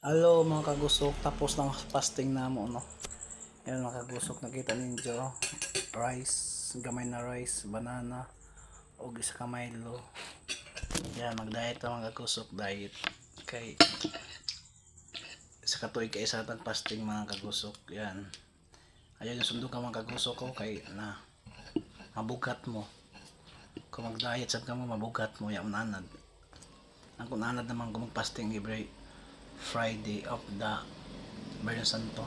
Hello mga kagusok, tapos ng fasting na mo, no? Yan mga kagusok, nakita ninyo rice, gamay na rice, banana o isa ka Milo. Yan, mag-diet na mga kagusok, diet kay sa katuig kay sa tag fasting mga kagusok. Yan, ayun yung sundo ka mga kagusok ko kay na mabugat mo. Kung mag-diet sab ka mo, mabugat mo yan unanad. Ang kunanad naman kung mag-fasting every Friday of the Birhen Santo.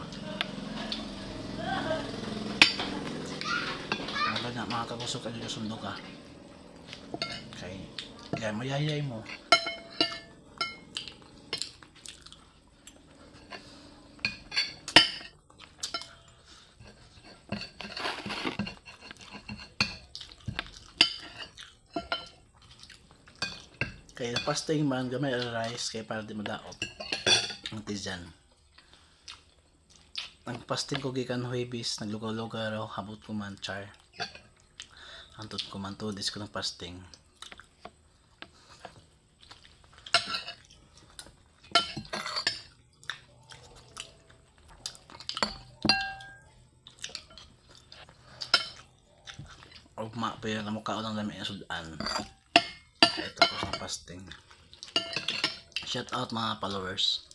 Ano na mga kagusok, ano yung sundo ka? Okay. Kaya mayayay mo. Kaya fasting man gamay rice kaya para di madaot. Ang tiyan. Ang fasting ko gikan Huwebes, naglugaw-lugaw raw habot ko man char. Antot ko man 2 days ko ng fasting. Ugma pa yun, namukha ko lang namin sudan. Ito ko sa fasting. Shout out mga followers.